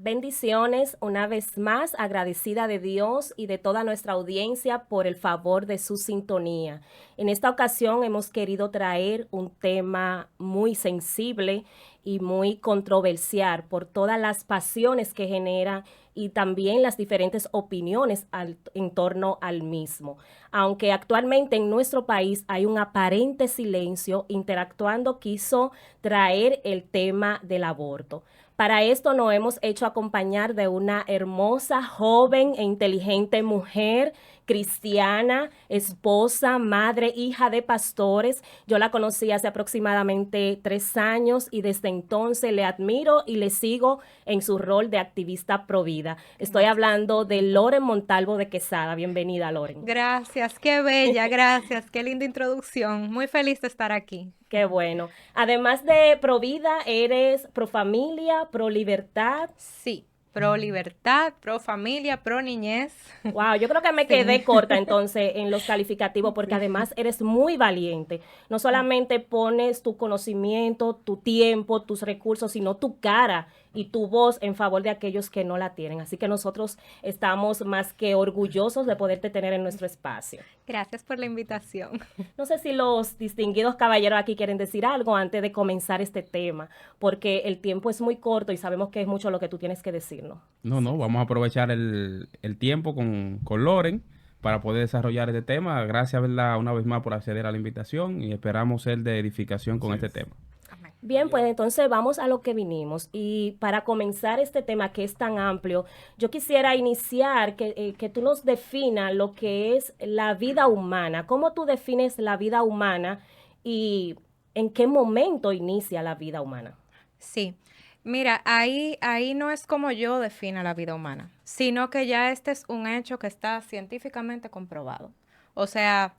Bendiciones, una vez más, agradecida de Dios y de toda nuestra audiencia por el favor de su sintonía. En esta ocasión hemos querido traer un tema muy sensible y muy controversial por todas las pasiones que genera y también las diferentes opiniones en torno al mismo. Aunque actualmente en nuestro país hay un aparente silencio, Interactuando quiso traer el tema del aborto. Para esto nos hemos hecho acompañar de una hermosa, joven e inteligente mujer cristiana, esposa, madre, hija de pastores. Yo la conocí hace aproximadamente 3 años y desde entonces le admiro y le sigo en su rol de activista pro vida. Estoy hablando de Loren Montalvo de Quesada. Bienvenida, Loren. Gracias, qué bella, gracias, qué linda introducción. Muy feliz de estar aquí. Qué bueno. Además de pro vida, eres pro familia, pro libertad. Sí, pro libertad, pro familia, pro niñez. Wow, yo creo que me Sí. quedé corta entonces en los calificativos porque además eres muy valiente. No solamente pones tu conocimiento, tu tiempo, tus recursos, sino tu cara y tu voz en favor de aquellos que no la tienen. Así que nosotros estamos más que orgullosos de poderte tener en nuestro espacio. Gracias por la invitación. No sé si los distinguidos caballeros aquí quieren decir algo antes de comenzar este tema, porque el tiempo es muy corto y sabemos que es mucho lo que tú tienes que decirnos. No, vamos a aprovechar el tiempo con Loren para poder desarrollar este tema. Gracias, ¿verdad? Una vez más por acceder a la invitación y esperamos ser de edificación con este tema. Amén. Bien, pues entonces vamos a lo que vinimos. Y para comenzar este tema que es tan amplio, yo quisiera iniciar que tú nos definas lo que es la vida humana. ¿Cómo tú defines la vida humana y en qué momento inicia la vida humana? Sí, mira, ahí no es como yo defino la vida humana, sino que ya este es un hecho que está científicamente comprobado. O sea,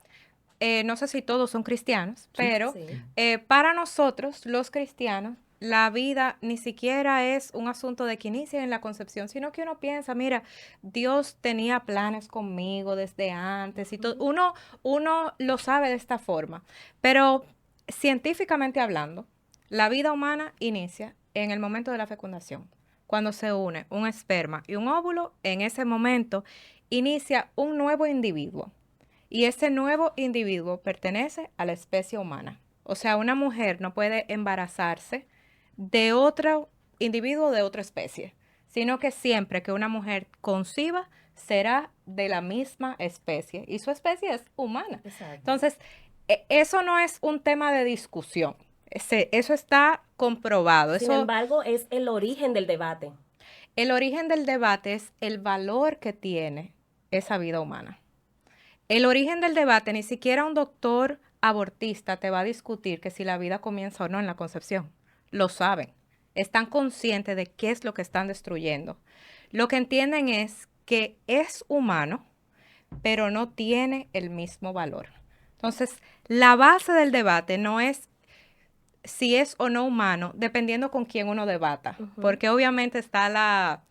no sé si todos son cristianos, pero Sí. para nosotros, los cristianos, la vida ni siquiera es un asunto de que inicia en la concepción, sino que uno piensa, mira, Dios tenía planes conmigo desde antes y todo. Uno lo sabe de esta forma, pero científicamente hablando, la vida humana inicia en el momento de la fecundación. Cuando se une un esperma y un óvulo, en ese momento inicia un nuevo individuo. Y ese nuevo individuo pertenece a la especie humana. O sea, una mujer no puede embarazarse de otro individuo de otra especie, sino que siempre que una mujer conciba será de la misma especie y su especie es humana. Exacto. Entonces, eso no es un tema de discusión. Eso está comprobado. Sin embargo, es el origen del debate. El origen del debate es el valor que tiene esa vida humana. El origen del debate, ni siquiera un doctor abortista te va a discutir que si la vida comienza o no en la concepción. Lo saben. Están conscientes de qué es lo que están destruyendo. Lo que entienden es que es humano, pero no tiene el mismo valor. Entonces, la base del debate no es si es o no humano, dependiendo con quién uno debata. Porque obviamente está la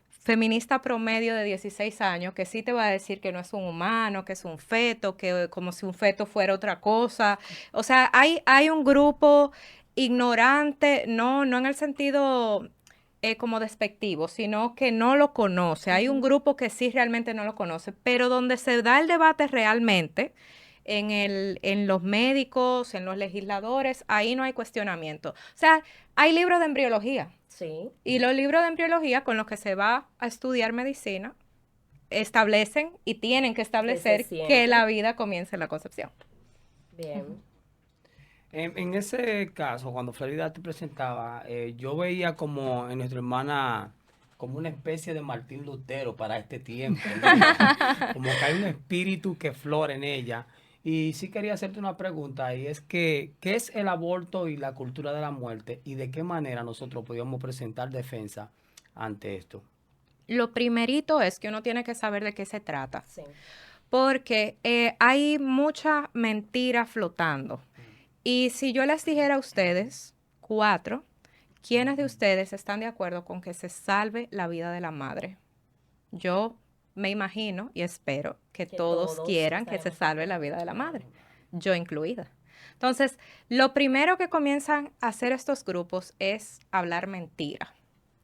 feminista promedio de 16 años que sí te va a decir que no es un humano, que es un feto, que como si un feto fuera otra cosa. O sea, hay un grupo ignorante, no en el sentido como despectivo, sino que no lo conoce. Hay un grupo que sí realmente no lo conoce, pero donde se da el debate realmente, en los médicos, en los legisladores, ahí no hay cuestionamiento. O sea, hay libros de embriología. Sí. Y los libros de embriología con los que se va a estudiar medicina establecen y tienen que establecer que la vida comienza en la concepción. Bien. En ese caso, cuando Florida te presentaba, yo veía como en nuestra hermana como una especie de Martín Lutero para este tiempo, ¿no? Como que hay un espíritu que flora en ella. Y sí quería hacerte una pregunta, y es que, ¿qué es el aborto y la cultura de la muerte? ¿Y de qué manera nosotros podíamos presentar defensa ante esto? Lo primerito es que uno tiene que saber de qué se trata, Sí. porque hay mucha mentira flotando. Y si yo les dijera a ustedes, 4, ¿quiénes de ustedes están de acuerdo con que se salve la vida de la madre? Yo me imagino y espero que todos quieran que se salve la vida de la madre, yo incluida. Entonces, lo primero que comienzan a hacer estos grupos es hablar mentira.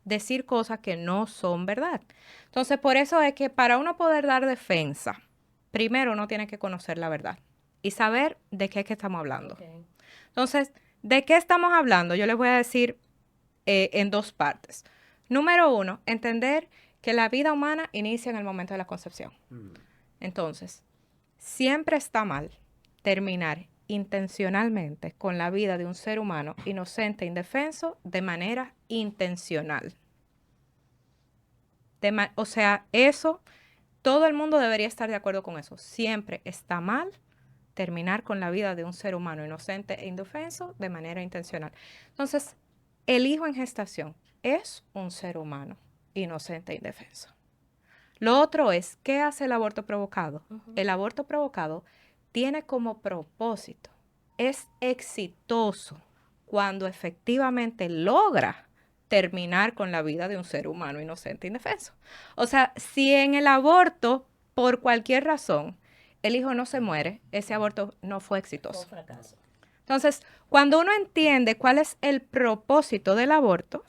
decir cosas que no son verdad. Entonces, por eso es que para uno poder dar defensa, primero uno tiene que conocer la verdad y saber de qué es que estamos hablando. Okay. Entonces, ¿de qué estamos hablando? Yo les voy a decir en dos partes. Número uno, entender que la vida humana inicia en el momento de la concepción. Entonces, siempre está mal terminar intencionalmente con la vida de un ser humano inocente, indefenso, de manera intencional. O sea, eso, todo el mundo debería estar de acuerdo con eso. Siempre está mal terminar con la vida de un ser humano inocente e indefenso de manera intencional. Entonces, el hijo en gestación es un ser humano inocente e indefenso. Lo otro es, ¿qué hace el aborto provocado? El aborto provocado tiene como propósito, es exitoso cuando efectivamente logra terminar con la vida de un ser humano inocente e indefenso. O sea, si en el aborto, por cualquier razón, el hijo no se muere, ese aborto no fue exitoso. Fue un fracaso. Entonces, cuando uno entiende cuál es el propósito del aborto,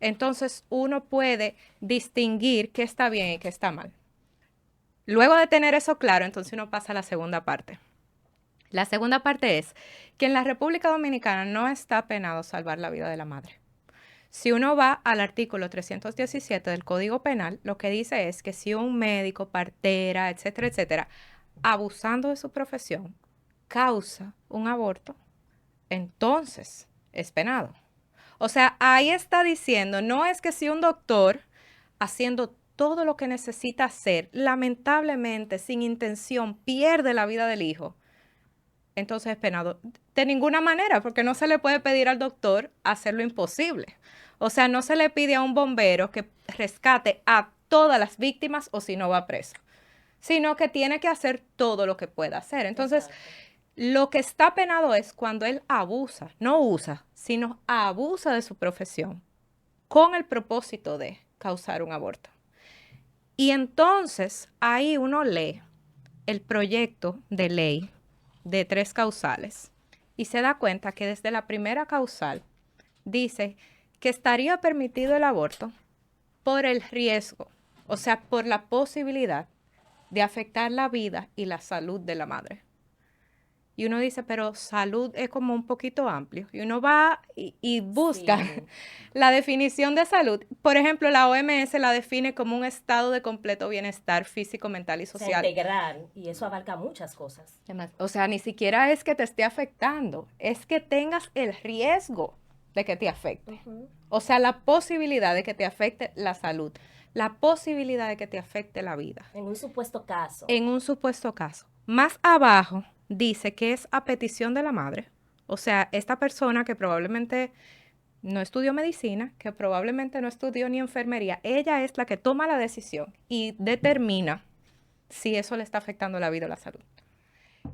entonces uno puede distinguir qué está bien y qué está mal. Luego de tener eso claro, entonces uno pasa a la segunda parte. La segunda parte es que en la República Dominicana no está penado salvar la vida de la madre. Si uno va al artículo 317 del Código Penal, lo que dice es que si un médico, partera, etcétera, abusando de su profesión, causa un aborto, entonces es penado. O sea, ahí está diciendo, no es que si un doctor haciendo todo lo que necesita hacer, lamentablemente, sin intención, pierde la vida del hijo, entonces es penado. De ninguna manera, porque no se le puede pedir al doctor hacer lo imposible. O sea, no se le pide a un bombero que rescate a todas las víctimas o si no va preso, sino que tiene que hacer todo lo que pueda hacer. Entonces, lo que está penado es cuando él abusa, no usa, sino abusa de su profesión con el propósito de causar un aborto. Y entonces ahí uno lee el proyecto de ley de 3 causales y se da cuenta que desde la primera causal dice que estaría permitido el aborto por el riesgo, o sea, por la posibilidad de afectar la vida y la salud de la madre. Y uno dice, pero salud es como un poquito amplio. Y uno va y busca la definición de salud. Por ejemplo, la OMS la define como un estado de completo bienestar físico, mental y social. O sea, integrar, y eso abarca muchas cosas. O sea, ni siquiera es que te esté afectando, es que tengas el riesgo de que te afecte. O sea, la posibilidad de que te afecte la salud, la posibilidad de que te afecte la vida. En un supuesto caso. En un supuesto caso. Más abajo dice que es a petición de la madre. O sea, esta persona que probablemente no estudió medicina, que probablemente no estudió ni enfermería, ella es la que toma la decisión y determina si eso le está afectando la vida o la salud.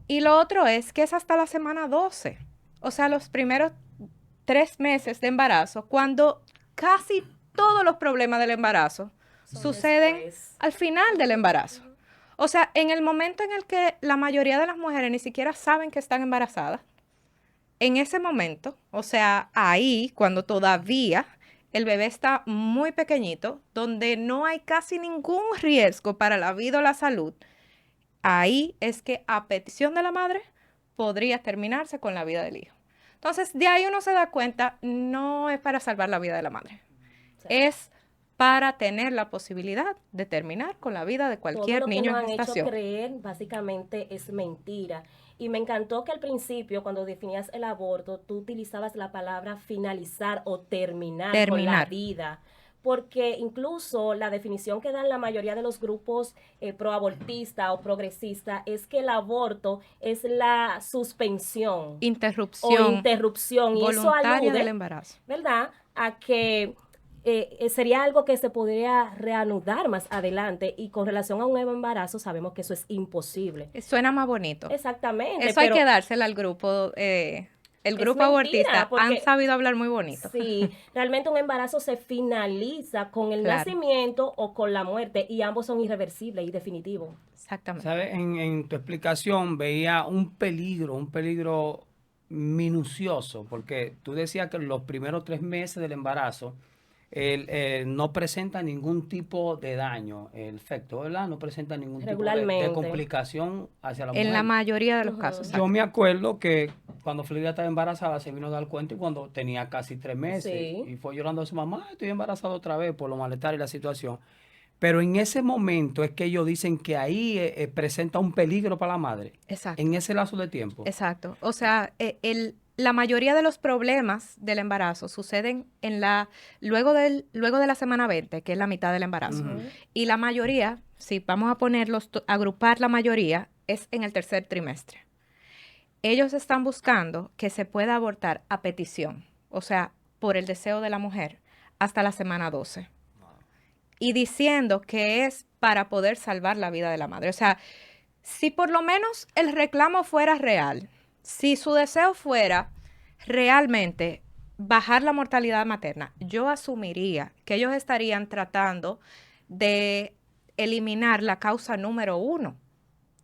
Y lo otro es que es hasta la semana 12. O sea, los primeros 3 meses de embarazo, cuando casi todos los problemas del embarazo suceden al final del embarazo. O sea, en el momento en el que la mayoría de las mujeres ni siquiera saben que están embarazadas, en ese momento, o sea, ahí, cuando todavía el bebé está muy pequeñito, donde no hay casi ningún riesgo para la vida o la salud, ahí es que a petición de la madre podría terminarse con la vida del hijo. Entonces, de ahí uno se da cuenta, no es para salvar la vida de la madre, es para tener la posibilidad de terminar con la vida de cualquier niño en gestación. Todo lo que nos han hecho creer básicamente es mentira. Y me encantó que al principio, cuando definías el aborto, tú utilizabas la palabra finalizar o terminar con la vida. Porque incluso la definición que dan la mayoría de los grupos proabortistas o progresistas es que el aborto es la suspensión. Interrupción. Y eso alude del embarazo. ¿Verdad? A que sería algo que se podría reanudar más adelante, y con relación a un nuevo embarazo sabemos que eso es imposible. Suena más bonito. Exactamente. Eso hay que dársela al grupo, el grupo abortista, han sabido hablar muy bonito. Sí, realmente un embarazo se finaliza con el nacimiento o con la muerte, y ambos son irreversibles y definitivos. Exactamente. ¿Sabes? En tu explicación veía un peligro minucioso, porque tú decías que los primeros 3 meses del embarazo no presenta ningún tipo de daño, el feto, ¿verdad? No presenta ningún tipo de Regularmente. complicación hacia la mujer. En la mayoría de los casos. Yo me acuerdo que cuando Florida estaba embarazada se vino a dar cuenta y cuando tenía casi 3 meses Sí. y fue llorando a su mamá, estoy embarazada otra vez por lo malestar y la situación. Pero en ese momento es que ellos dicen que ahí presenta un peligro para la madre. Exacto. En ese lazo de tiempo. Exacto. O sea, la mayoría de los problemas del embarazo suceden luego de la semana 20, que es la mitad del embarazo. Y la mayoría, si vamos a agrupar la mayoría, es en el tercer trimestre. Ellos están buscando que se pueda abortar a petición, o sea, por el deseo de la mujer, hasta la semana 12. Y diciendo que es para poder salvar la vida de la madre. O sea, si por lo menos el reclamo fuera real, si su deseo fuera realmente bajar la mortalidad materna, yo asumiría que ellos estarían tratando de eliminar la causa número 1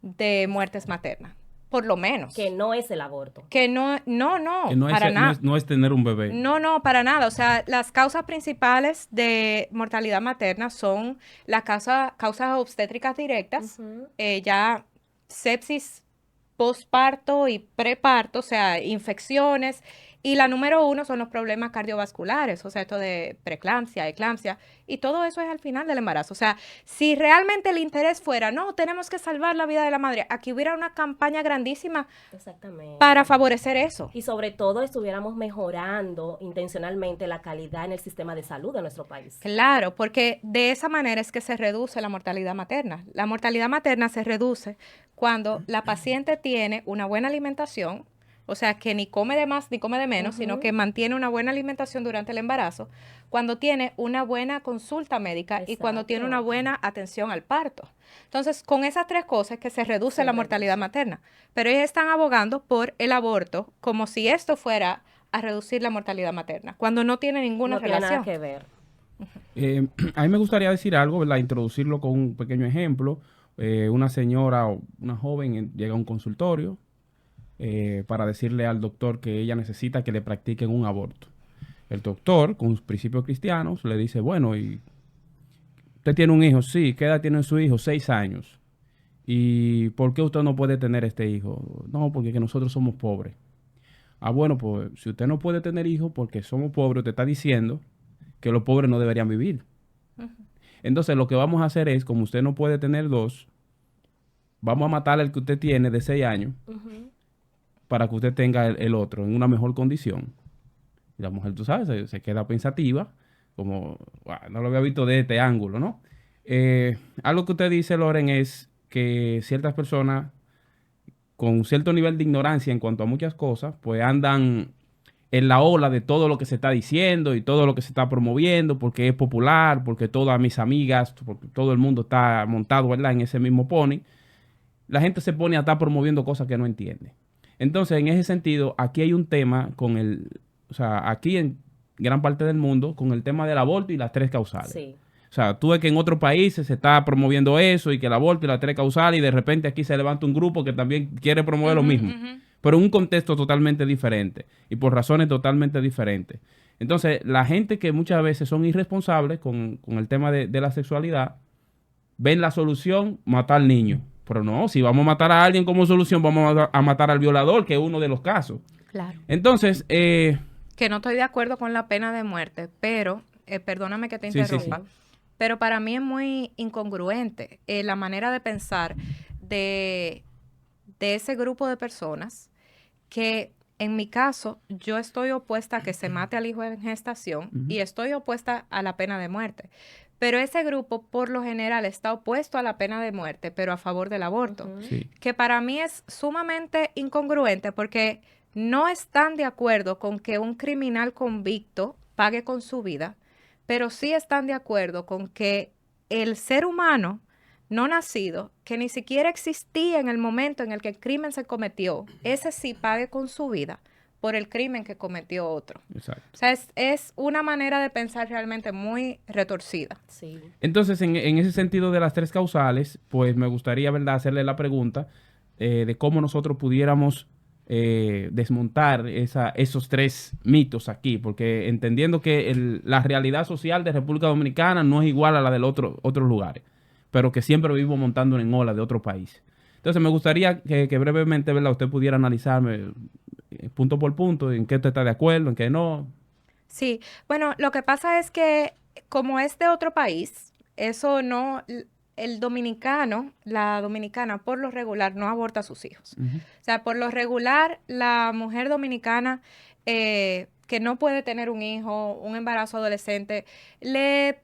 de muertes maternas, por lo menos. Que no es el aborto. Que no, Que no para es, nada. no es tener un bebé. No, para nada. O sea, las causas principales de mortalidad materna son las causas obstétricas directas, ya sepsis posparto y preparto, o sea, infecciones. Y la número 1 son los problemas cardiovasculares, o sea, esto de preeclampsia, eclampsia, y todo eso es al final del embarazo. O sea, si realmente el interés fuera, no, tenemos que salvar la vida de la madre, aquí hubiera una campaña grandísima Exactamente. para favorecer eso. Y sobre todo estuviéramos mejorando intencionalmente la calidad en el sistema de salud de nuestro país. Claro, porque de esa manera es que se reduce la mortalidad materna. La mortalidad materna se reduce cuando la paciente tiene una buena alimentación, o sea, que ni come de más ni come de menos, sino que mantiene una buena alimentación durante el embarazo, cuando tiene una buena consulta médica y cuando tiene una buena atención al parto. Entonces, con esas 3 cosas es que se reduce la mortalidad materna. Pero ellos están abogando por el aborto como si esto fuera a reducir la mortalidad materna, cuando no tiene ninguna relación. No tiene nada que ver. A mí me gustaría decir algo, ¿verdad? Introducirlo con un pequeño ejemplo. Una señora o una joven llega a un consultorio para decirle al doctor que ella necesita que le practiquen un aborto. El doctor, con sus principios cristianos, le dice, bueno, ¿y usted tiene un hijo? Sí. ¿Qué edad tiene su hijo? 6 años. ¿Y por qué usted no puede tener este hijo? No, porque que nosotros somos pobres. Ah, bueno, pues si usted no puede tener hijos porque somos pobres, usted está diciendo que los pobres no deberían vivir. Entonces, lo que vamos a hacer es, como usted no puede tener 2, vamos a matar al que usted tiene de 6 años para que usted tenga el otro en una mejor condición. Y la mujer, tú sabes, se queda pensativa, como, no lo había visto de este ángulo, ¿no? Algo que usted dice, Loren, es que ciertas personas con cierto nivel de ignorancia en cuanto a muchas cosas, pues andan en la ola de todo lo que se está diciendo y todo lo que se está promoviendo, porque es popular, porque todas mis amigas, porque todo el mundo está montado, ¿verdad?, en ese mismo pony. La gente se pone a estar promoviendo cosas que no entiende. Entonces, en ese sentido, aquí hay un tema o sea, aquí en gran parte del mundo, con el tema del aborto y las 3 causales. Sí. O sea, tú ves que en otros países se está promoviendo eso y que el aborto y las 3 causales, y de repente aquí se levanta un grupo que también quiere promover lo mismo, pero en un contexto totalmente diferente y por razones totalmente diferentes. Entonces, la gente que muchas veces son irresponsables con el tema de la sexualidad, ven la solución, matar niños. Pero no, si vamos a matar a alguien como solución, vamos a matar al violador, que es uno de los casos. Claro. Entonces, Que no estoy de acuerdo con la pena de muerte, pero, perdóname que te interrumpa, sí. pero para mí es muy incongruente la manera de pensar de ese grupo de personas que, en mi caso, yo estoy opuesta a que se mate al hijo en gestación y estoy opuesta a la pena de muerte. Pero ese grupo, por lo general, está opuesto a la pena de muerte, pero a favor del aborto. sí. Que para mí es sumamente incongruente porque no están de acuerdo con que un criminal convicto pague con su vida, pero sí están de acuerdo con que el ser humano no nacido, que ni siquiera existía en el momento en el que el crimen se cometió, ese sí pague con su vida por el crimen que cometió otro. Exacto. O sea, es una manera de pensar realmente muy retorcida. Sí. Entonces, en ese sentido de las 3 causales, pues me gustaría, ¿verdad?, hacerle la pregunta de cómo nosotros pudiéramos desmontar esos tres mitos aquí, porque entendiendo que la realidad social de República Dominicana no es igual a la de otros lugares, pero que siempre vivimos montando en ola de otro país. Entonces me gustaría que brevemente, ¿verdad?, usted pudiera analizarme punto por punto en qué usted está de acuerdo, en qué no. Sí, bueno, lo que pasa es que como es de otro país, eso no, el dominicano, la dominicana por lo regular no aborta a sus hijos. Ujú. O sea, por lo regular, la mujer dominicana que no puede tener un hijo, un embarazo adolescente, le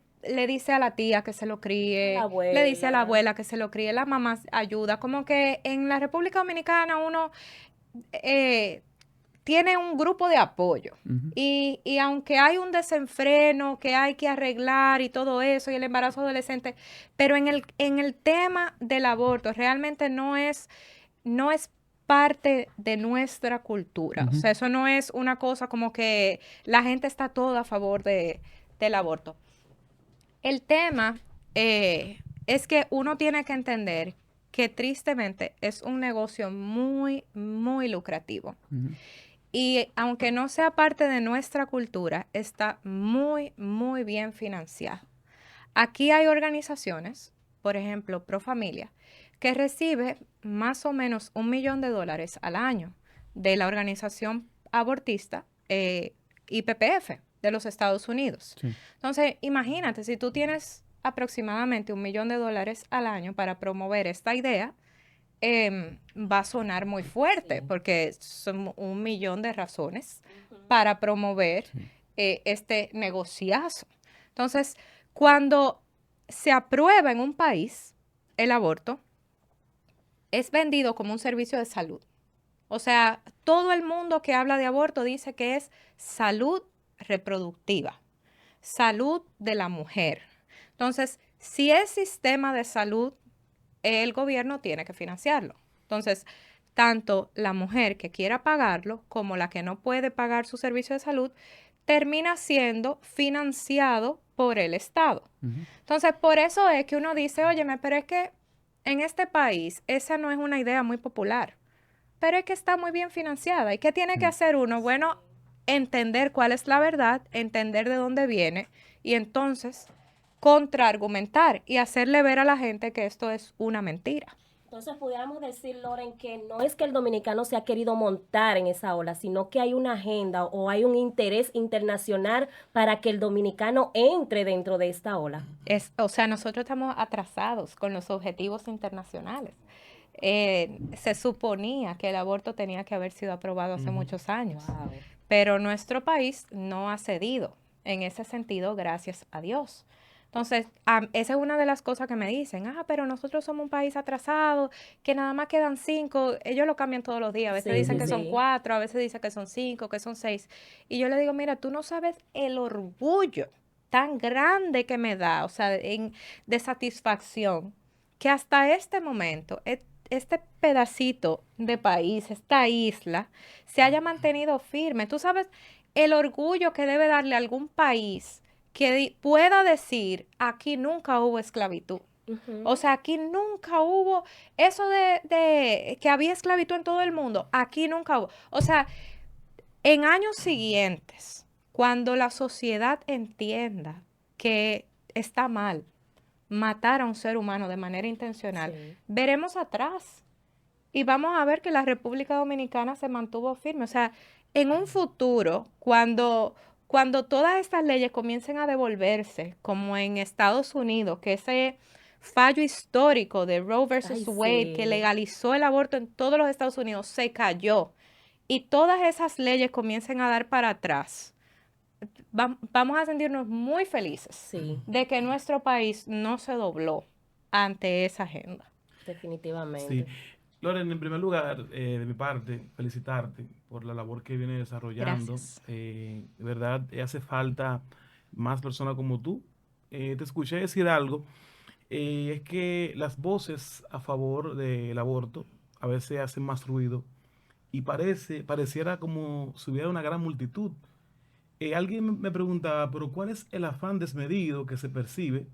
dice a la tía que se lo La críe, le dice a la abuela. abuela que se lo críe, la mamá ayuda. Como que en la República Dominicana uno eh, tiene un grupo de apoyo. Ujú. Y aunque hay un desenfreno que hay que arreglar y todo eso, y el embarazo adolescente, pero en el tema del aborto realmente no es parte de nuestra cultura. O Ujú. sea, eso no es una cosa como que la gente está toda a favor del aborto. El tema es que uno tiene que entender que tristemente es un negocio muy, muy lucrativo. Ujú. Y aunque no sea parte de nuestra cultura, está muy, muy bien financiado. Aquí hay organizaciones, por ejemplo, Pro Familia, que recibe más o menos $1 millón al año de la organización abortista IPPF de los Estados Unidos. Sí. Entonces, imagínate, si tú tienes aproximadamente $1 millón al año para promover esta idea, va a sonar muy fuerte Sí. porque son 1 millón de razones para promover Sí. este negociazo. Entonces, cuando se aprueba en un país el aborto, es vendido como un servicio de salud. O sea, todo el mundo que habla de aborto dice que es salud reproductiva, salud de la mujer. Entonces, si es sistema de salud, el gobierno tiene que financiarlo. Entonces, tanto la mujer que quiera pagarlo como la que no puede pagar su servicio de salud termina siendo financiado por el Estado. Ujú. Entonces, por eso es que uno dice, óyeme, pero es que en este país esa no es una idea muy popular, pero es que está muy bien financiada. ¿Y qué tiene que Sí. hacer uno? Bueno, entender cuál es la verdad, entender de dónde viene y entonces contraargumentar y hacerle ver a la gente que esto es una mentira. Entonces pudiéramos decir, Loren, que no es que el dominicano se ha querido montar en esa ola, sino que hay una agenda o hay un interés internacional para que el dominicano entre dentro de esta ola. O sea, nosotros estamos atrasados con los objetivos internacionales. Se suponía que el aborto tenía que haber sido aprobado hace muchos años, Wow. pero nuestro país no ha cedido en ese sentido, gracias a Dios. Entonces, esa es una de las cosas que me dicen, pero nosotros somos un país atrasado, que nada más quedan 5, ellos lo cambian todos los días, a veces Sí, dicen sí, que son sí. 4, a veces dicen que son 5, que son 6, y yo le digo, mira, tú no sabes el orgullo tan grande que me da, o sea, de satisfacción, que hasta este momento, este pedacito de país, esta isla, se haya mantenido firme. Tú sabes el orgullo que debe darle a algún país que pueda decir, aquí nunca hubo esclavitud. O sea, aquí nunca hubo eso de que había esclavitud en todo el mundo. Aquí nunca hubo. O sea, en años siguientes, cuando la sociedad entienda que está mal matar a un ser humano de manera intencional, Sí. veremos atrás y vamos a ver que la República Dominicana se mantuvo firme. O sea, en un futuro, cuando todas estas leyes comiencen a devolverse, como en Estados Unidos, que ese fallo histórico de Roe versus Ay, Wade, que sí. legalizó el aborto en todos los Estados Unidos, se cayó y todas esas leyes comiencen a dar para atrás, vamos a sentirnos muy felices Sí, de que nuestro país no se dobló ante esa agenda. definitivamente. Sí. Loren, en primer lugar, de mi parte, felicitarte por la labor que viene desarrollando. Gracias. De verdad, hace falta más personas como tú. Te escuché decir algo, es que las voces a favor del aborto a veces hacen más ruido y pareciera como si hubiera una gran multitud. Alguien me preguntaba, pero ¿cuál es el afán desmedido que se percibe?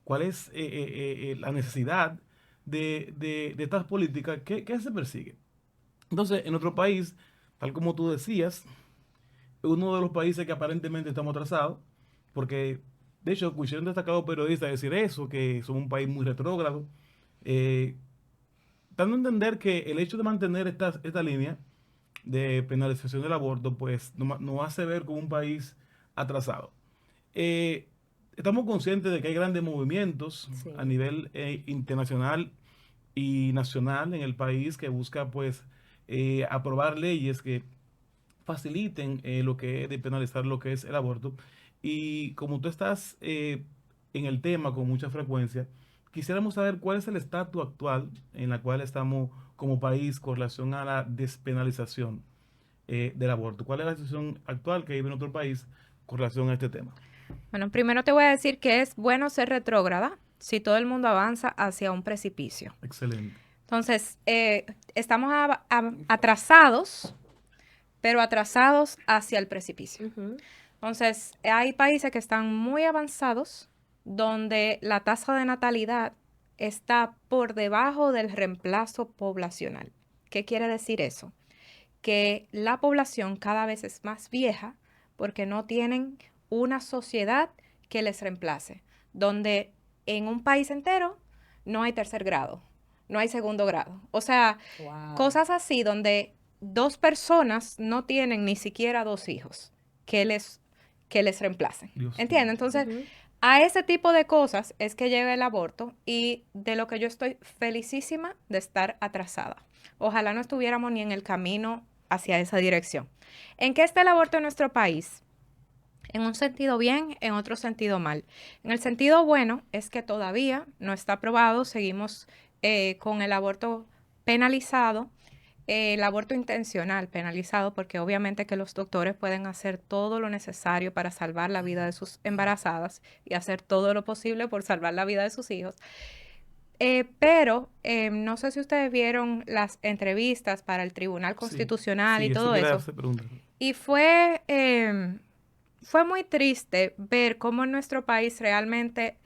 ¿Cuál es la necesidad de estas políticas? ¿Qué se persigue? Entonces, en nuestro país, tal como tú decías, uno de los países que aparentemente estamos atrasados, porque de hecho escuché a un destacado periodista decir eso, que somos un país muy retrógrado, eh, dando a entender que el hecho de mantener esta línea de penalización del aborto, pues nos hace ver como un país atrasado. Eh, Estamos conscientes de que hay grandes movimientos Sí. a nivel internacional y nacional en el país que busca pues aprobar leyes que faciliten lo que es de penalizar lo que es el aborto. Y como tú estás en el tema con mucha frecuencia, quisiéramos saber cuál es el estatus actual en la cual estamos como país con relación a la despenalización del aborto. ¿Cuál es la situación actual que vive en nuestro país con relación a este tema? Bueno, primero te voy a decir que es bueno ser retrógrada si todo el mundo avanza hacia un precipicio. Excelente. Entonces, estamos atrasados, pero atrasados hacia el precipicio. Ujú. Entonces, hay países que están muy avanzados, donde la tasa de natalidad está por debajo del reemplazo poblacional. ¿Qué quiere decir eso? Que la población cada vez es más vieja porque no tienen una sociedad que les reemplace, donde en un país entero no hay tercer grado, no hay segundo grado. O sea, Wow. cosas así donde dos personas no tienen ni siquiera dos hijos que les reemplacen. Dios ¿Entiendes? mío. Entonces, Ujú. a ese tipo de cosas es que llega el aborto y de lo que yo estoy felicísima de estar atrasada. Ojalá no estuviéramos ni en el camino hacia esa dirección. ¿En qué está el aborto en nuestro país? En un sentido bien, en otro sentido mal. En el sentido bueno es que todavía no está aprobado, seguimos con el aborto penalizado, el aborto intencional penalizado, porque obviamente que los doctores pueden hacer todo lo necesario para salvar la vida de sus embarazadas y hacer todo lo posible por salvar la vida de sus hijos. Pero no sé si ustedes vieron las entrevistas para el Tribunal Sí, Constitucional y sí, eso todo quería eso. hacer preguntas. Y fue muy triste ver cómo en nuestro país realmente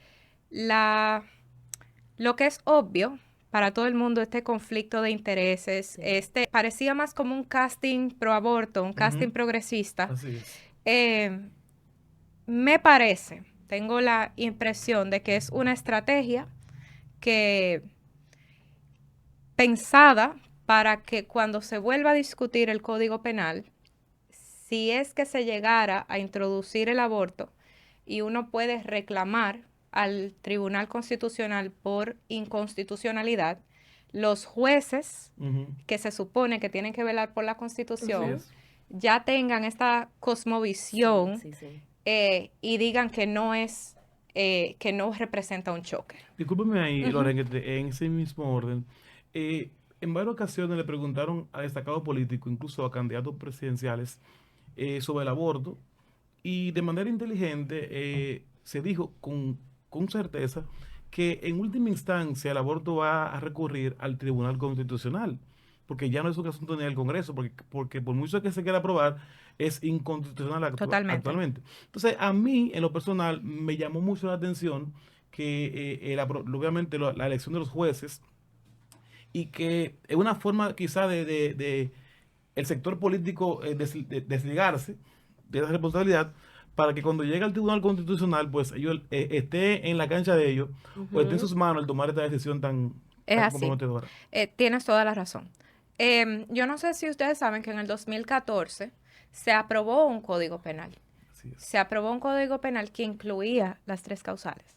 lo que es obvio para todo el mundo, este conflicto de intereses, Sí. parecía más como un casting pro aborto, un casting Ujú, progresista. así es. Eh, Me parece, tengo la impresión de que es una estrategia que pensada para que cuando se vuelva a discutir el Código Penal, si es que se llegara a introducir el aborto y uno puede reclamar al Tribunal Constitucional por inconstitucionalidad, los jueces Ujú, que se supone que tienen que velar por la así Constitución es. ya tengan esta Sí, cosmovisión sí, sí. y digan que no representa un choque. Discúlpeme ahí, Ujú. Loren, en ese mismo orden. eh, en varias ocasiones le preguntaron a destacados políticos, incluso a candidatos presidenciales, sobre el aborto, y de manera inteligente se dijo con certeza que en última instancia el aborto va a recurrir al Tribunal Constitucional, porque ya no es un asunto ni del Congreso, porque por mucho que se quiera aprobar, es inconstitucional Totalmente. actualmente. Entonces, a mí, en lo personal, me llamó mucho la atención que obviamente la elección de los jueces y que es una forma quizá de el sector político desligarse de esa responsabilidad para que cuando llegue al Tribunal Constitucional, pues ellos esté en la cancha de ellos o esté en Ujú. sus manos el tomar esta decisión Es tan así. comprometedora. Tienes toda la razón. Yo no sé si ustedes saben que en el 2014 se aprobó un código penal. Así es. Se aprobó un código penal que incluía las tres causales.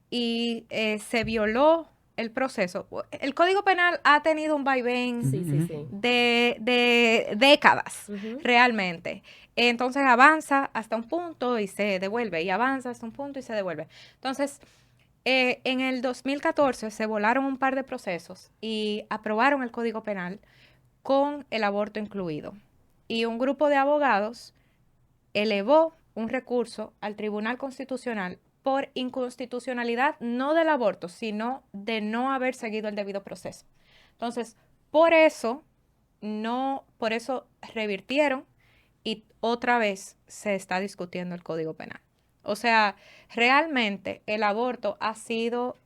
Y se violó el proceso. El código penal ha tenido un vaivén Sí, sí, Ujú. sí. de décadas, Ujú. realmente. Entonces avanza hasta un punto y se devuelve, y avanza hasta un punto y se devuelve. Entonces, en el 2014 se volaron un par de procesos y aprobaron el Código Penal con el aborto incluido. Y un grupo de abogados elevó un recurso al Tribunal Constitucional por inconstitucionalidad no del aborto, sino de no haber seguido el debido proceso. Entonces, por eso por eso revirtieron y otra vez se está discutiendo el Código Penal. O sea, realmente el aborto ha sido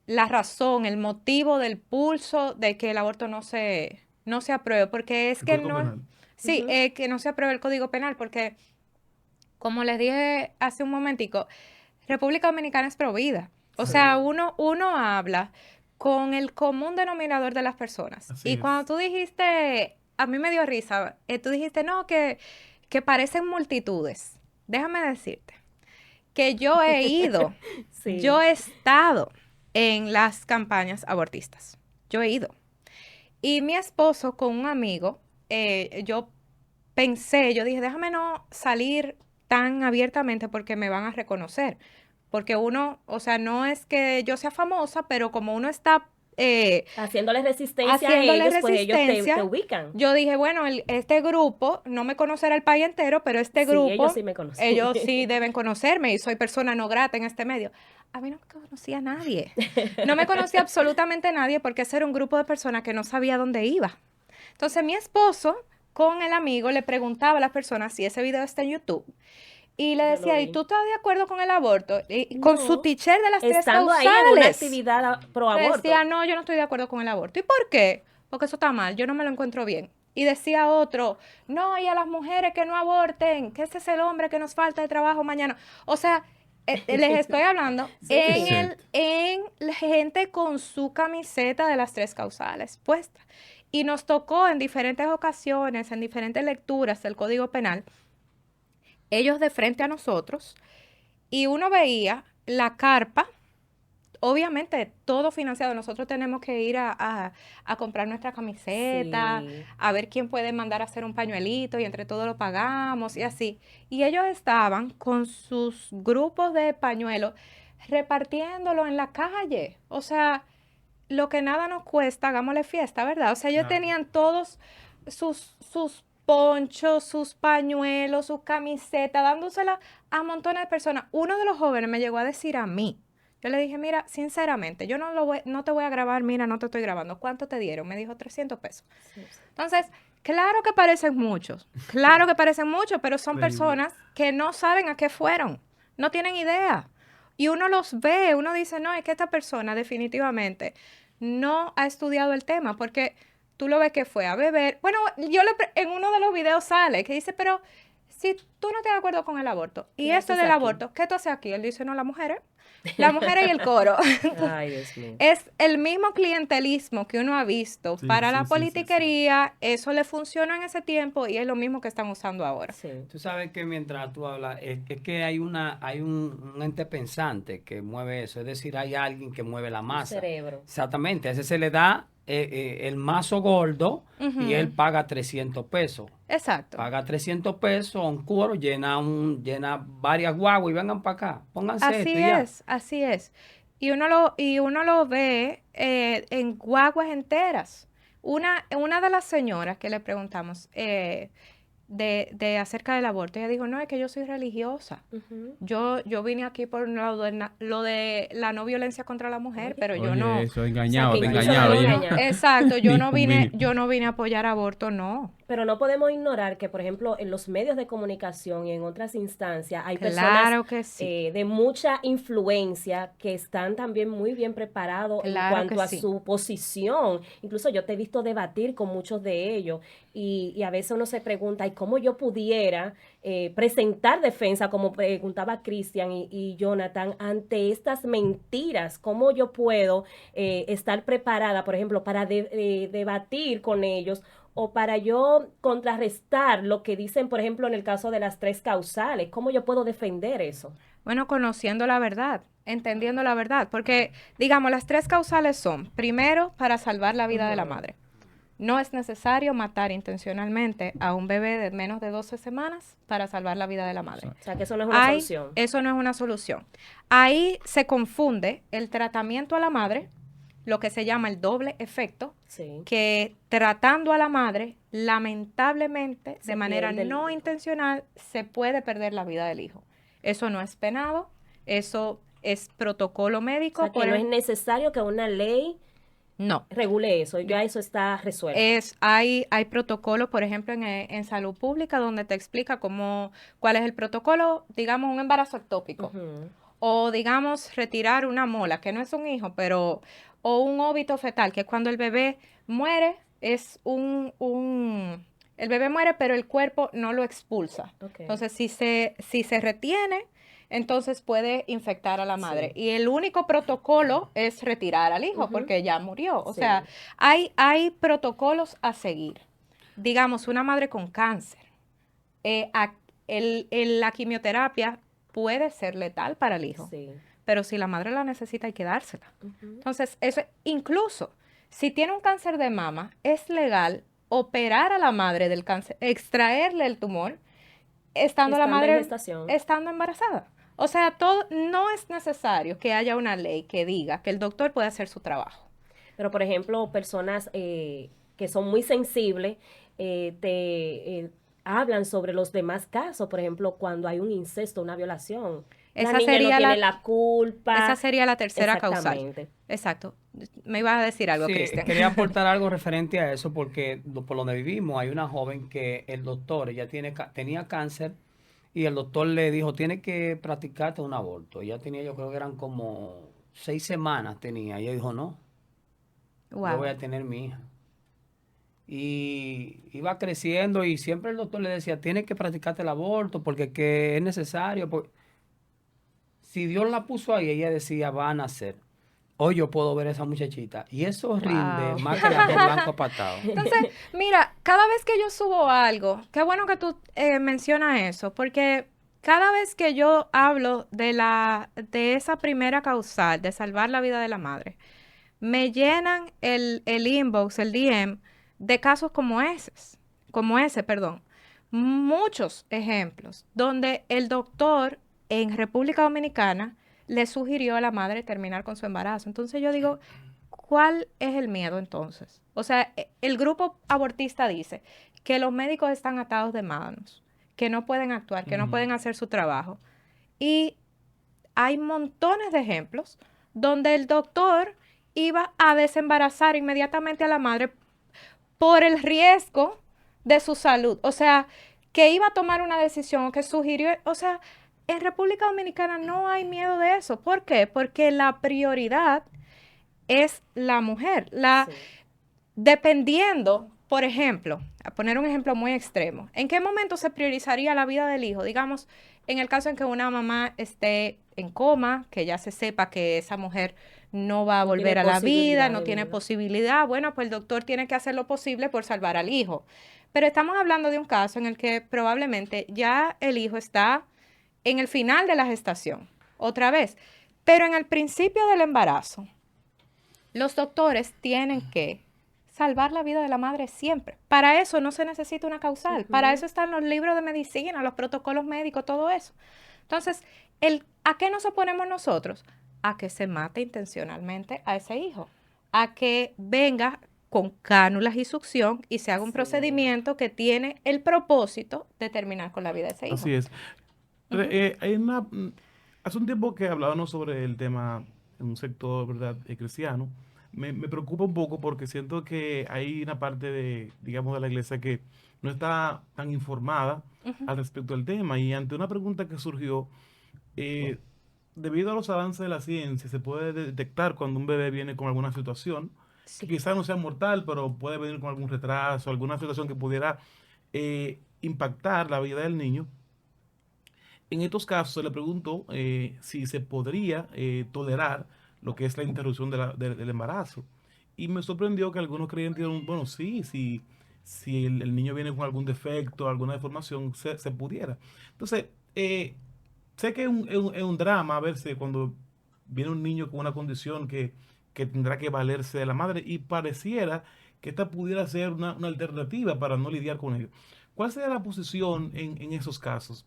la razón, el motivo del pulso de que el aborto no se apruebe, porque es El que Código no, Penal. sí, Ujú. que no se apruebe el Código Penal, porque como les dije hace un momentico, República Dominicana es pro vida. O Sí. sea, uno habla con el común denominador de las personas. Así Y cuando es. tú dijiste, a mí me dio risa, tú dijiste, no, que parecen multitudes. Déjame decirte que yo Sí. he estado en las campañas abortistas. Yo he ido. Y mi esposo con un amigo, yo dije, déjame no salir tan abiertamente porque me van a reconocer. Porque uno, o sea, no es que yo sea famosa, pero como uno está Haciéndole resistencia a haciéndole ellos, pues ellos te resistencia, ubican. yo dije, bueno, este grupo, no me conocerá el país entero, pero este Sí, ellos grupo, sí me conocen. ellos sí deben conocerme y soy persona no grata en este medio. A mí no me conocía nadie. No me conocía absolutamente nadie porque ese era un grupo de personas que no sabía dónde iba. Entonces mi esposo con el amigo le preguntaba a las personas si ese video está en YouTube y le Yo lo decía, ¿y vi. tú estás de acuerdo con el aborto? Y con su No, teacher de las tres estando ahí en una causales. actividad pro Le aborto. decía, no, yo no estoy de acuerdo con el aborto. ¿Y por qué? Porque eso está mal, yo no me lo encuentro bien. Y decía otro, no, y a las mujeres que no aborten, que ese es el hombre que nos falta de trabajo mañana. O sea, les estoy hablando Sí. Exacto. en la gente con su camiseta de las tres causales puesta. Y nos tocó en diferentes ocasiones, en diferentes lecturas del Código Penal, ellos de frente a nosotros, y uno veía la carpa. Obviamente, todo financiado. Nosotros tenemos que ir a comprar nuestra camiseta, Sí. a ver quién puede mandar a hacer un pañuelito y entre todos lo pagamos y así. Y ellos estaban con sus grupos de pañuelos repartiéndolo en la calle. O sea, lo que nada nos cuesta, hagámosle fiesta, ¿verdad? O sea, ellos Claro. tenían todos sus ponchos, sus pañuelos, sus camisetas, dándosela a montones de personas. Uno de los jóvenes me llegó a decir a mí, yo le dije, mira, sinceramente, yo no te voy a grabar, mira, no te estoy grabando. ¿Cuánto te dieron? Me dijo 300 pesos. Sí. Entonces, claro que parecen muchos, pero son Increíble. personas que no saben a qué fueron, no tienen idea. Y uno los ve, uno dice, no, es que esta persona definitivamente no ha estudiado el tema, porque tú lo ves que fue a beber. Bueno, en uno de los videos sale que dice, pero si tú no estás de acuerdo con el aborto, y ¿Qué esto haces del aquí? aborto, ¿qué tú haces aquí? Él dice, no, las mujeres y el coro. Ay, Dios mío. Es el mismo clientelismo que uno ha visto Sí, para sí, la sí, sí, sí. politiquería, eso le funcionó en ese tiempo y es lo mismo que están usando ahora. Sí. Tú sabes que mientras tú hablas, es que hay un ente pensante que mueve eso, es decir, hay alguien que mueve la Un masa. cerebro. Exactamente, a ese se le da el mazo gordo y Ujú. él paga 300 pesos. Exacto. Paga 300 pesos a un cuero, llena varias guaguas y vengan para acá, pónganse esto y ya. Así es. Y uno lo ve en guaguas enteras. Una de las señoras que le preguntamos de acerca del aborto, ella dijo, no, es que yo soy religiosa. Ujú. Yo vine aquí por lo de la no violencia contra la mujer, Oye. pero yo Oye, no. eso, engañado, que te incluso engañaron. te Oye. engañan. Exacto, Dios mío. yo no vine a apoyar aborto, no. Pero no podemos ignorar que, por ejemplo, en los medios de comunicación y en otras instancias hay Claro personas que sí. de mucha influencia que están también muy bien preparados en Claro cuanto que a sí. su posición. Incluso yo te he visto debatir con muchos de ellos y a veces uno se pregunta, ¿y cómo yo pudiera presentar defensa, como preguntaba Cristian y Jonathan, ante estas mentiras? ¿Cómo yo puedo estar preparada, por ejemplo, para debatir con ellos? O para yo contrarrestar lo que dicen, por ejemplo, en el caso de las tres causales, ¿cómo yo puedo defender eso? Bueno, conociendo la verdad, entendiendo la verdad, porque digamos, las tres causales son, primero, para salvar la vida de la Ujú. madre. No es necesario matar intencionalmente a un bebé de menos de 12 semanas para salvar la vida de la madre. O sea, que eso no es una Ahí, solución. eso no es una solución. Ahí se confunde el tratamiento a la madre, lo que se llama el doble efecto, Sí. que tratando a la madre, lamentablemente, Se de manera pierde el no hijo. intencional, se puede perder la vida del hijo. Eso no es penado, eso es protocolo O médico. sea, que no es necesario que una ley No. regule eso, ya eso está resuelto. Hay protocolo, por ejemplo, en salud pública, donde te explica cuál es el protocolo, digamos, un embarazo ectópico. Ujú. o digamos retirar una mola, que no es un hijo, pero, o un óbito fetal, que cuando el bebé muere, es el bebé muere, pero el cuerpo no lo expulsa. Ok. Entonces, si se retiene, entonces puede infectar a la madre. Sí. Y el único protocolo es retirar al hijo, Ujú. porque ya murió. O Sí. sea, hay protocolos a seguir. Digamos, una madre con cáncer. La quimioterapia puede ser letal para el hijo, Sí. pero si la madre la necesita hay que dársela. Ujú. Entonces, eso incluso si tiene un cáncer de mama, es legal operar a la madre del cáncer, extraerle el tumor, estando la Estando en madre gestación. estando embarazada. O sea, no es necesario que haya una ley que diga que el doctor puede hacer su trabajo. Pero, por ejemplo, personas que son muy sensibles hablan sobre los demás casos. Por ejemplo, cuando hay un incesto, una violación. La Esa niña no sería tiene la culpa. Esa sería la tercera causal. Exactamente. Exacto. Me ibas a decir algo, Sí, Cristian. quería aportar algo referente a eso porque por donde vivimos hay una joven que el doctor, ella tenía cáncer y el doctor le dijo, tiene que practicarte un aborto. Ella tenía, yo creo que eran como 6 semanas tenía. Y ella dijo, no, yo voy Wow. a tener mi hija. Y iba creciendo y siempre el doctor le decía, tienes que practicarte el aborto porque que es necesario. Si Dios la puso ahí, ella decía, va a nacer. Hoy yo puedo ver a esa muchachita. Y eso rinde Wow. más que el arroz blanco patado. Entonces, mira, cada vez que yo subo algo, qué bueno que tú mencionas eso, porque cada vez que yo hablo de esa primera causal, de salvar la vida de la madre, me llenan el inbox, el DM, de casos como ese, perdón. Muchos ejemplos donde el doctor en República Dominicana le sugirió a la madre terminar con su embarazo. Entonces yo digo, ¿cuál es el miedo entonces? O sea, el grupo abortista dice que los médicos están atados de manos, que no pueden actuar, que no Ujú. pueden hacer su trabajo. Y hay montones de ejemplos donde el doctor iba a desembarazar inmediatamente a la madre por el riesgo de su salud. O sea, que iba a tomar una decisión o que sugirió, o sea, en República Dominicana no hay miedo de eso. ¿Por qué? Porque la prioridad es la mujer. Sí. Dependiendo, por ejemplo, a poner un ejemplo muy extremo, ¿en qué momento se priorizaría la vida del hijo? Digamos, en el caso en que una mamá esté en coma, que ya se sepa que esa mujer no va a No tiene volver a la vida, posibilidad no de tiene vida. posibilidad, bueno, pues el doctor tiene que hacer lo posible por salvar al hijo. Pero estamos hablando de un caso en el que probablemente ya el hijo está en el final de la gestación, otra vez. Pero en el principio del embarazo, los doctores tienen que salvar la vida de la madre siempre. Para eso no se necesita una causal. Para eso están los libros de medicina, los protocolos médicos, todo eso. Entonces, ¿a qué nos oponemos nosotros? A que se mate intencionalmente a ese hijo. A que venga con cánulas y succión y se haga un Sí. procedimiento que tiene el propósito de terminar con la vida de ese hijo. Así es. Ujú. Hace un tiempo que hablábamos sobre el tema en un sector, ¿verdad?, cristiano. Me preocupa un poco porque siento que hay una parte de, digamos, de la iglesia que no está tan informada Ujú. al respecto del tema. Y ante una pregunta que surgió, eh, debido a los avances de la ciencia, se puede detectar cuando un bebé viene con alguna situación, que Sí. quizás no sea mortal, pero puede venir con algún retraso, alguna situación que pudiera impactar la vida del niño. En estos casos se le preguntó si se podría tolerar lo que es la interrupción del embarazo. Y me sorprendió que algunos creyentes dijeron, bueno, sí, si el niño viene con algún defecto, alguna deformación, se pudiera. Entonces, sé que es un drama verse cuando viene un niño con una condición que tendrá que valerse de la madre y pareciera que esta pudiera ser una alternativa para no lidiar con ello. ¿Cuál sería la posición en esos casos?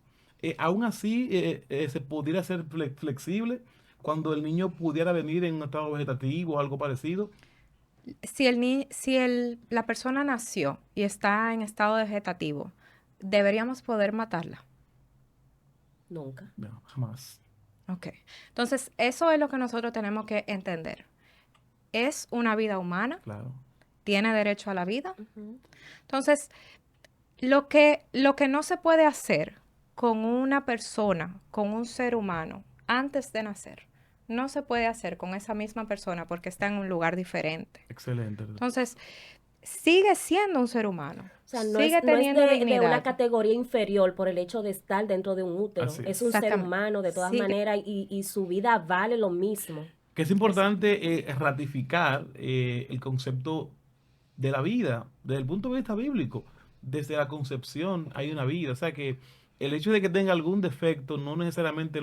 Aún así, se pudiera ser flexible cuando el niño pudiera venir en un estado vegetativo o algo parecido. Si la persona nació y está en estado vegetativo, deberíamos poder matarla. Nunca. No, jamás. Ok. Entonces, eso es lo que nosotros tenemos que entender. Es una vida humana, Claro. tiene derecho a la vida. Ujú. Entonces, lo que no se puede hacer con una persona, con un ser humano antes de nacer no se puede hacer con esa misma persona porque está en un lugar diferente. Excelente. Entonces, sigue siendo un ser humano. O sea, sigue no es teniendo de una dignidad. categoría inferior por el hecho de estar dentro de un útero. Así Es es. un ser Exactamente. humano de todas Sigue- maneras y su vida vale lo mismo. Que es importante ratificar el concepto de la vida desde el punto de vista bíblico. Desde la concepción hay una vida. O sea que el hecho de que tenga algún defecto no necesariamente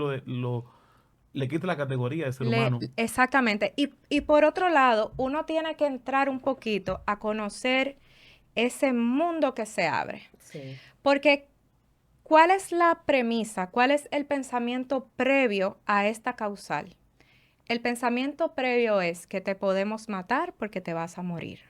le quita la categoría de ser humano. Exactamente. Y por otro lado, uno tiene que entrar un poquito a conocer ese mundo que se abre. Sí. Porque, ¿cuál es la premisa? ¿Cuál es el pensamiento previo a esta causal? El pensamiento previo es que te podemos matar porque te vas a morir.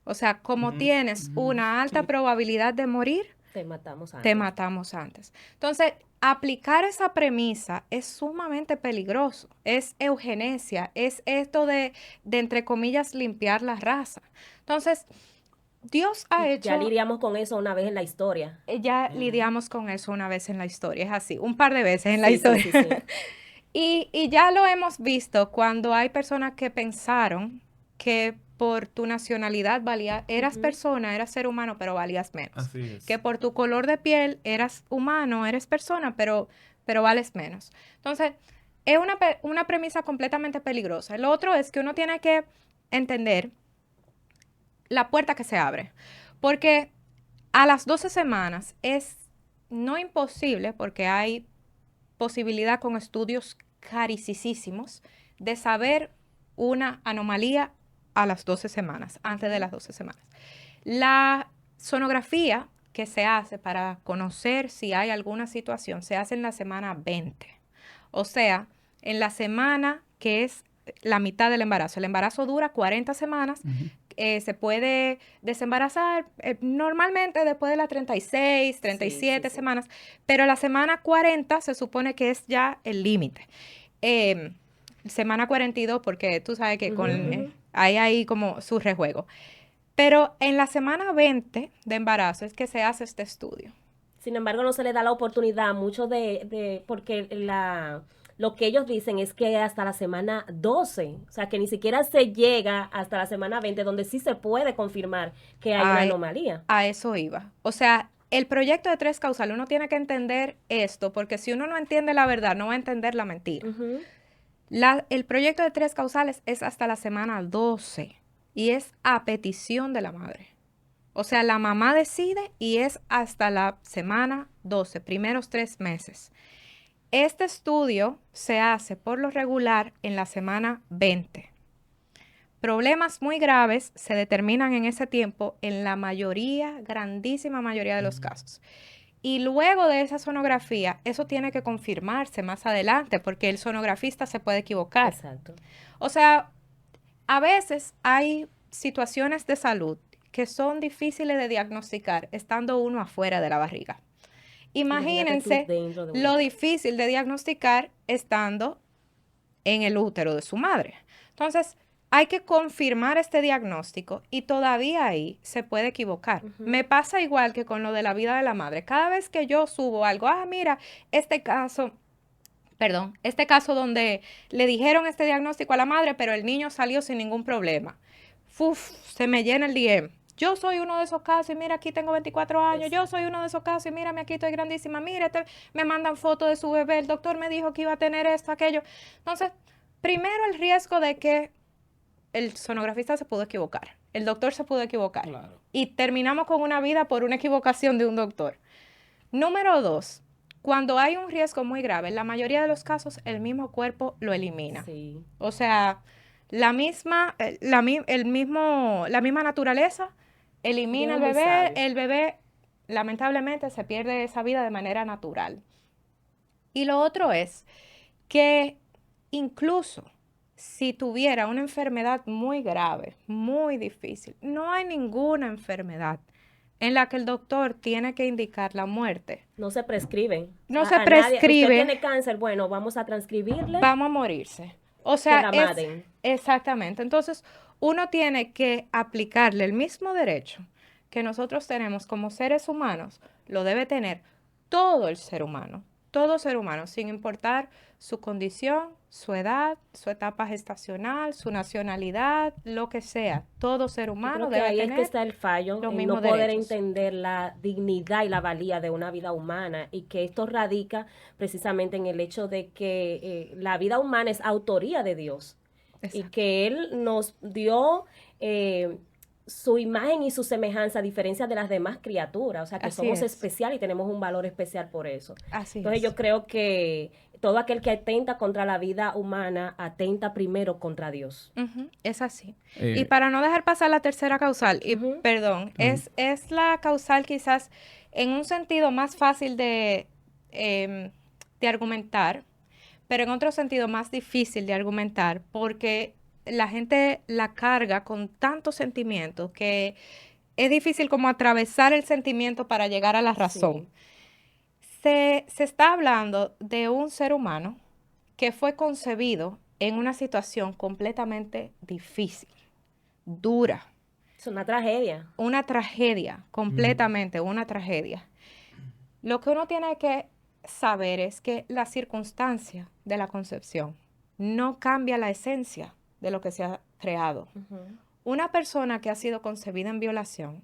O sea, como Ujú, tienes ujú. una alta probabilidad de morir, Te matamos antes. te matamos antes. Entonces, aplicar esa premisa es sumamente peligroso. Es eugenesia, es esto de entre comillas, limpiar la raza. Entonces, Dios ha hecho... Ya lidiamos con eso una vez en la historia. Ya lidiamos con eso una vez en la historia, es así, un par de veces en la Sí, historia. sí, sí, sí. Y ya lo hemos visto cuando hay personas que pensaron que por tu nacionalidad eras persona, eras ser humano, pero valías menos. Así es. Que por tu color de piel eras humano, eres persona, pero vales menos. Entonces, es una premisa completamente peligrosa. Lo otro es que uno tiene que entender la puerta que se abre. Porque a las 12 semanas es no imposible, porque hay posibilidad con estudios carísimos de saber una anomalía a las 12 semanas, antes de las 12 semanas. La sonografía que se hace para conocer si hay alguna situación se hace en la semana 20. O sea, en la semana que es la mitad del embarazo. El embarazo dura 40 semanas. Se puede desembarazar normalmente después de las 36, 37 sí. semanas, pero la semana 40 se supone que es ya el límite. Semana 42, porque tú sabes que hay ahí como su rejuego. Pero en la semana 20 de embarazo es que se hace este estudio. Sin embargo, no se le da la oportunidad mucho porque lo que ellos dicen es que hasta la semana 12, o sea, que ni siquiera se llega hasta la semana 20, donde sí se puede confirmar que hay una anomalía. A eso iba. O sea, el proyecto de 3 causales, uno tiene que entender esto, porque si uno no entiende la verdad, no va a entender la mentira. El proyecto de 3 causales es hasta la semana 12 y es a petición de la madre. O sea, la mamá decide y es hasta la semana 12, primeros 3 meses. Este estudio se hace por lo regular en la semana 20. Problemas muy graves se determinan en ese tiempo en la mayoría, grandísima mayoría de los casos. Y luego de esa sonografía, eso tiene que confirmarse más adelante porque el sonografista se puede equivocar. Exacto. O sea, a veces hay situaciones de salud que son difíciles de diagnosticar estando uno afuera de la barriga. Imagínense lo difícil de diagnosticar estando en el útero de su madre. Entonces, hay que confirmar este diagnóstico y todavía ahí se puede equivocar. Me pasa igual que con lo de la vida de la madre. Cada vez que yo subo algo, mira, este caso donde le dijeron este diagnóstico a la madre, pero el niño salió sin ningún problema. Se me llena el DM. Yo soy uno de esos casos y mira, aquí tengo 24 años. Yo soy uno de esos casos y mírame, aquí estoy grandísima. Mira, me mandan fotos de su bebé. El doctor me dijo que iba a tener esto, aquello. Entonces, primero el riesgo de que el sonografista se pudo equivocar. El doctor se pudo equivocar. Claro. Y terminamos con una vida por una equivocación de un doctor. Número 2, cuando hay un riesgo muy grave, en la mayoría de los casos, el mismo cuerpo lo elimina. Sí. O sea, la misma naturaleza elimina al bebé. El bebé, lamentablemente, se pierde esa vida de manera natural. Y lo otro es que incluso si tuviera una enfermedad muy grave, muy difícil, no hay ninguna enfermedad en la que el doctor tiene que indicar la muerte. No se prescriben. No se Nadie, prescribe. usted tiene cáncer, bueno, vamos a transcribirle. Vamos a morirse. O sea, que la maten. Exactamente. Entonces, uno tiene que aplicarle el mismo derecho que nosotros tenemos como seres humanos, lo debe tener todo el ser humano. todo ser humano, sin importar su condición, su edad, su etapa gestacional, su nacionalidad, lo que sea, todo ser Yo humano creo que debe ahí es que tener está el fallo, los en mismos no poder derechos. entender la dignidad y la valía de una vida humana, y que esto radica precisamente en el hecho de que la vida humana es autoría de Dios y Exacto. que Él nos dio eh, su imagen y su semejanza, a diferencia de las demás criaturas, o sea que Así somos es, especiales y tenemos un valor especial por eso. así Entonces es. yo creo que todo aquel que atenta contra la vida humana, atenta primero contra Dios. Ujú, es así. Y Eh, para no dejar pasar la tercera causal, y Ujú. perdón, Tranqui. es la causal quizás en un sentido más fácil de argumentar, pero en otro sentido más difícil de argumentar, porque la gente la carga con tantos sentimientos que es difícil como atravesar el sentimiento para llegar a la razón. Sí. Se está hablando de un ser humano que fue concebido en una situación completamente difícil, dura, Es una tragedia. una tragedia, completamente una tragedia. Lo que uno tiene que saber es que la circunstancia de la concepción no cambia la esencia de lo que se ha creado. Ujú. Una persona que ha sido concebida en violación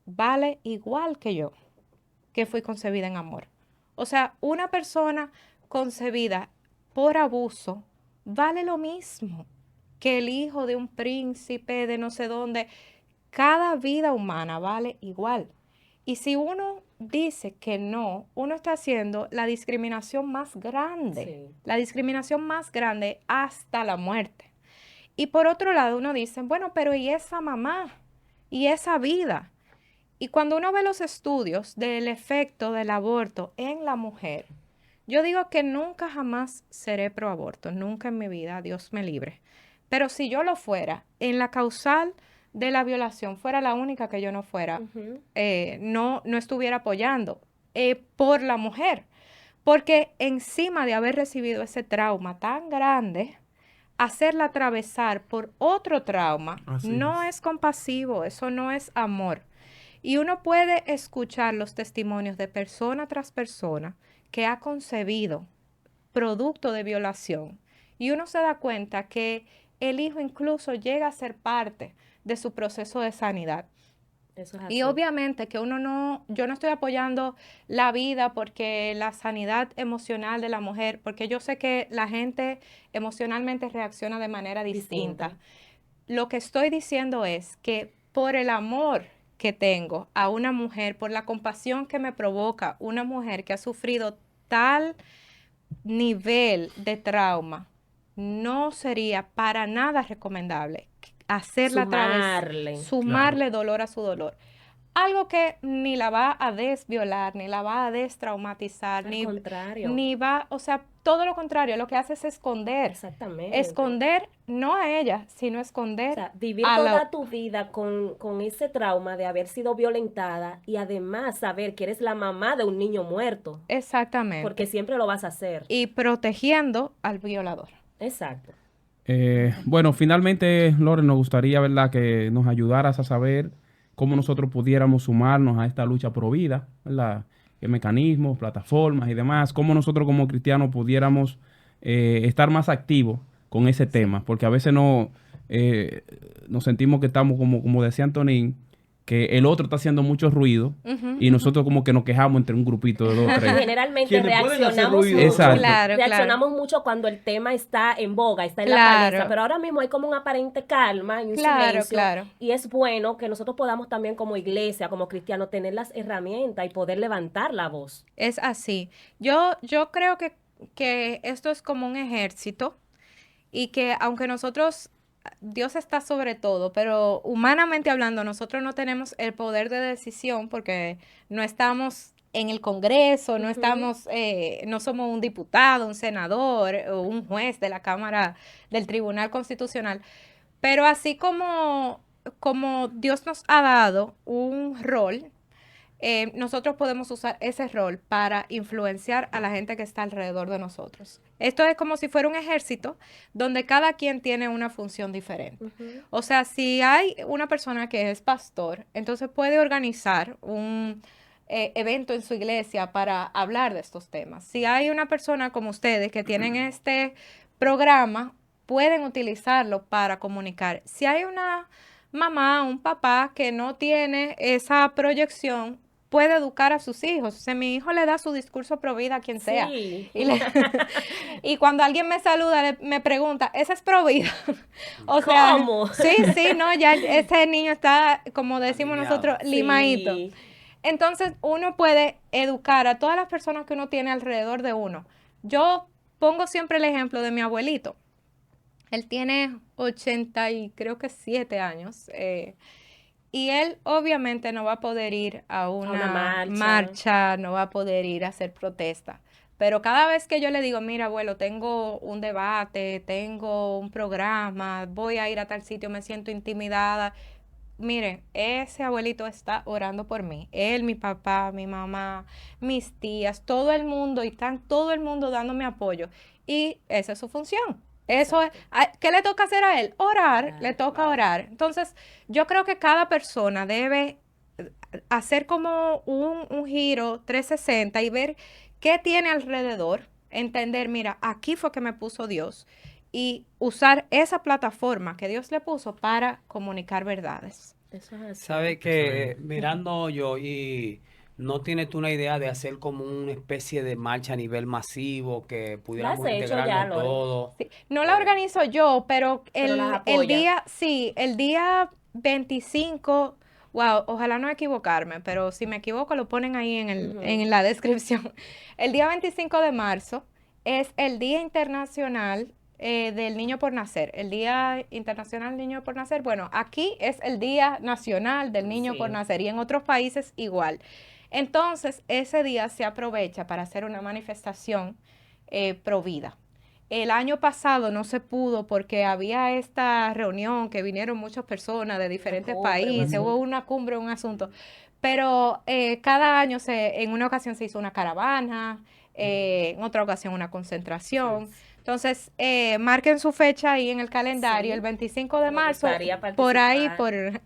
vale igual que yo, que fui concebida en amor. O sea, una persona concebida por abuso vale lo mismo que el hijo de un príncipe de no sé dónde. Cada vida humana vale igual. Y si uno dice que no, uno está haciendo la discriminación más grande, Sí. la discriminación más grande hasta la muerte. Y por otro lado, uno dice, bueno, pero ¿y esa mamá? ¿Y esa vida? Y cuando uno ve los estudios del efecto del aborto en la mujer, yo digo que nunca jamás seré pro aborto, nunca en mi vida, Dios me libre. Pero si yo lo fuera, en la causal de la violación fuera la única que yo no fuera, Ujú. no estuviera apoyando por la mujer. Porque encima de haber recibido ese trauma tan grande, hacerla atravesar por otro trauma Así no es. es compasivo, eso no es amor. Y uno puede escuchar los testimonios de persona tras persona que ha concebido producto de violación. Y uno se da cuenta que el hijo incluso llega a ser parte de su proceso de sanidad. Eso es Y así. obviamente que yo no estoy apoyando la vida porque la sanidad emocional de la mujer, porque yo sé que la gente emocionalmente reacciona de manera distinta. Distinta. Lo que estoy diciendo es que por el amor que tengo a una mujer, por la compasión que me provoca una mujer que ha sufrido tal nivel de trauma, no sería para nada recomendable hacerla Sumarle. Claro. sumarle dolor a su dolor. Algo que ni la va a desviolar, ni la va a destraumatizar, Al contrario. ni va, o sea, todo lo contrario, lo que hace es esconder. Exactamente. Esconder no a ella, sino O esconder sea, vivir a toda la... tu vida con ese trauma de haber sido violentada y además saber que eres la mamá de un niño muerto, porque Exactamente. siempre lo vas a hacer. Y protegiendo al violador. Exacto. Bueno, finalmente, Loren, nos gustaría, ¿verdad?, que nos ayudaras a saber cómo nosotros pudiéramos sumarnos a esta lucha pro vida, ¿verdad? ¿Qué mecanismos, plataformas y demás? ¿Cómo nosotros como cristianos pudiéramos estar más activos con ese tema? Porque a veces nos sentimos que estamos, como decía Antonín, que el otro está haciendo mucho ruido Ujú, y ujú. nosotros como que nos quejamos entre un grupito de dos o Y tres. generalmente Quienes pueden hacer reaccionamos ruido mucho. Exacto. Claro, claro. Reaccionamos mucho cuando el tema está en boga, está en la Claro. palestra, pero ahora mismo hay como una aparente calma y un Claro, silencio, claro. y es bueno que nosotros podamos también como iglesia, como cristianos, tener las herramientas y poder levantar la voz. Es así. Yo creo que esto es como un ejército y que aunque nosotros, Dios está sobre todo, pero humanamente hablando, nosotros no tenemos el poder de decisión porque no estamos en el Congreso, no Ujú. estamos, no somos un diputado, un senador o un juez de la Cámara del Tribunal Constitucional. Pero así como Dios nos ha dado un rol, nosotros podemos usar ese rol para influenciar a la gente que está alrededor de nosotros. Esto es como si fuera un ejército donde cada quien tiene una función diferente. Ujú. O sea, si hay una persona que es pastor, entonces puede organizar evento en su iglesia para hablar de estos temas. Si hay una persona como ustedes que tienen este programa, pueden utilizarlo para comunicar. Si hay una mamá, un papá que no tiene esa proyección, puede educar a sus hijos. O sea, mi hijo le da su discurso pro vida a quien sea. Sí. Y cuando alguien me saluda, me pregunta, ¿esa es pro vida? O sea, ¿Cómo? sí, no, ya ese niño está, como decimos Alineado. nosotros, limadito. Sí. Entonces, uno puede educar a todas las personas que uno tiene alrededor de uno. Yo pongo siempre el ejemplo de mi abuelito. Él tiene 80 y creo que 7 años. Y él obviamente no va a poder ir a una marcha, no va a poder ir a hacer protesta. Pero cada vez que yo le digo, mira, abuelo, tengo un debate, tengo un programa, voy a ir a tal sitio, me siento intimidada. Miren, ese abuelito está orando por mí. Él, mi papá, mi mamá, mis tías, todo el mundo, y están todo el mundo dándome apoyo. Y esa es su función. Eso es, ¿qué le toca hacer a él? Orar, le toca orar. Entonces, yo creo que cada persona debe hacer como un giro 360 y ver qué tiene alrededor, entender, mira, aquí fue que me puso Dios, y usar esa plataforma que Dios le puso para comunicar verdades. Eso es así. Sabe que mirando yo y no tienes tú una idea de hacer como una especie de marcha a nivel masivo que pudiéramos ¿La has hecho ya, integrarnos Lore? todos. Sí, no la organizo yo, pero Pero las el apoya. día, sí, el día 25, wow, ojalá no equivocarme, pero si me equivoco lo ponen ahí en la descripción. El día 25 de marzo es el Día Internacional del Niño por Nacer. El Día Internacional del Niño por Nacer, bueno, aquí es el Día Nacional del Niño por Sí. Nacer y en otros países igual. Entonces, ese día se aprovecha para hacer una manifestación pro vida. El año pasado no se pudo porque había esta reunión que vinieron muchas personas de diferentes cumbre, países, hubo una cumbre, un asunto, pero cada año en una ocasión se hizo una caravana, en otra ocasión una concentración. Entonces, marquen su fecha ahí en el calendario, Sí. el 25 de Me marzo, gustaría por ahí, participar.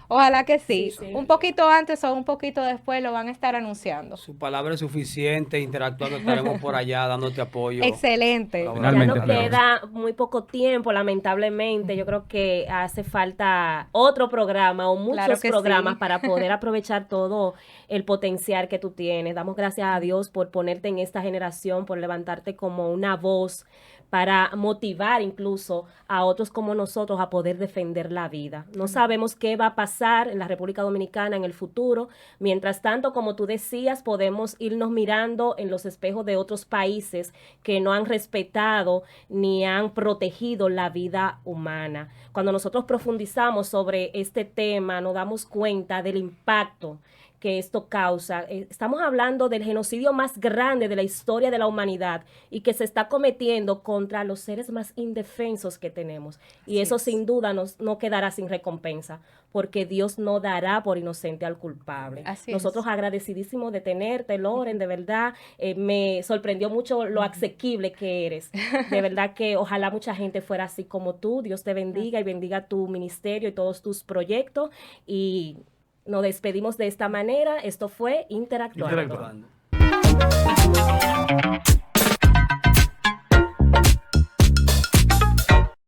ojalá que sí. Sí, sí. Un poquito antes o un poquito después lo van a estar anunciando. Su palabra es suficiente, interactuando estaremos por allá dándote apoyo. Excelente. Ya Finalmente, nos Flor. queda muy poco tiempo, lamentablemente. Yo creo que hace falta otro programa o muchos Claro que programas sí. para poder aprovechar todo el potencial que tú tienes. Damos gracias a Dios por ponerte en esta generación, por levantarte como una voz para motivar incluso a otros como nosotros a poder defender la vida. No sabemos qué va a pasar en la República Dominicana en el futuro. Mientras tanto, como tú decías, podemos irnos mirando en los espejos de otros países que no han respetado ni han protegido la vida humana. Cuando nosotros profundizamos sobre este tema, nos damos cuenta del impacto que esto causa. Estamos hablando del genocidio más grande de la historia de la humanidad y que se está cometiendo contra los seres más indefensos que tenemos. Y eso sin duda no quedará sin recompensa, porque Dios no dará por inocente al culpable. Así Nosotros es. agradecidísimos de tenerte, Loren, de verdad. Me sorprendió mucho lo asequible que eres. De verdad que ojalá mucha gente fuera así como tú. Dios te bendiga y bendiga tu ministerio y todos tus proyectos. Y nos despedimos de esta manera. Esto fue Interactuando. Interactuando.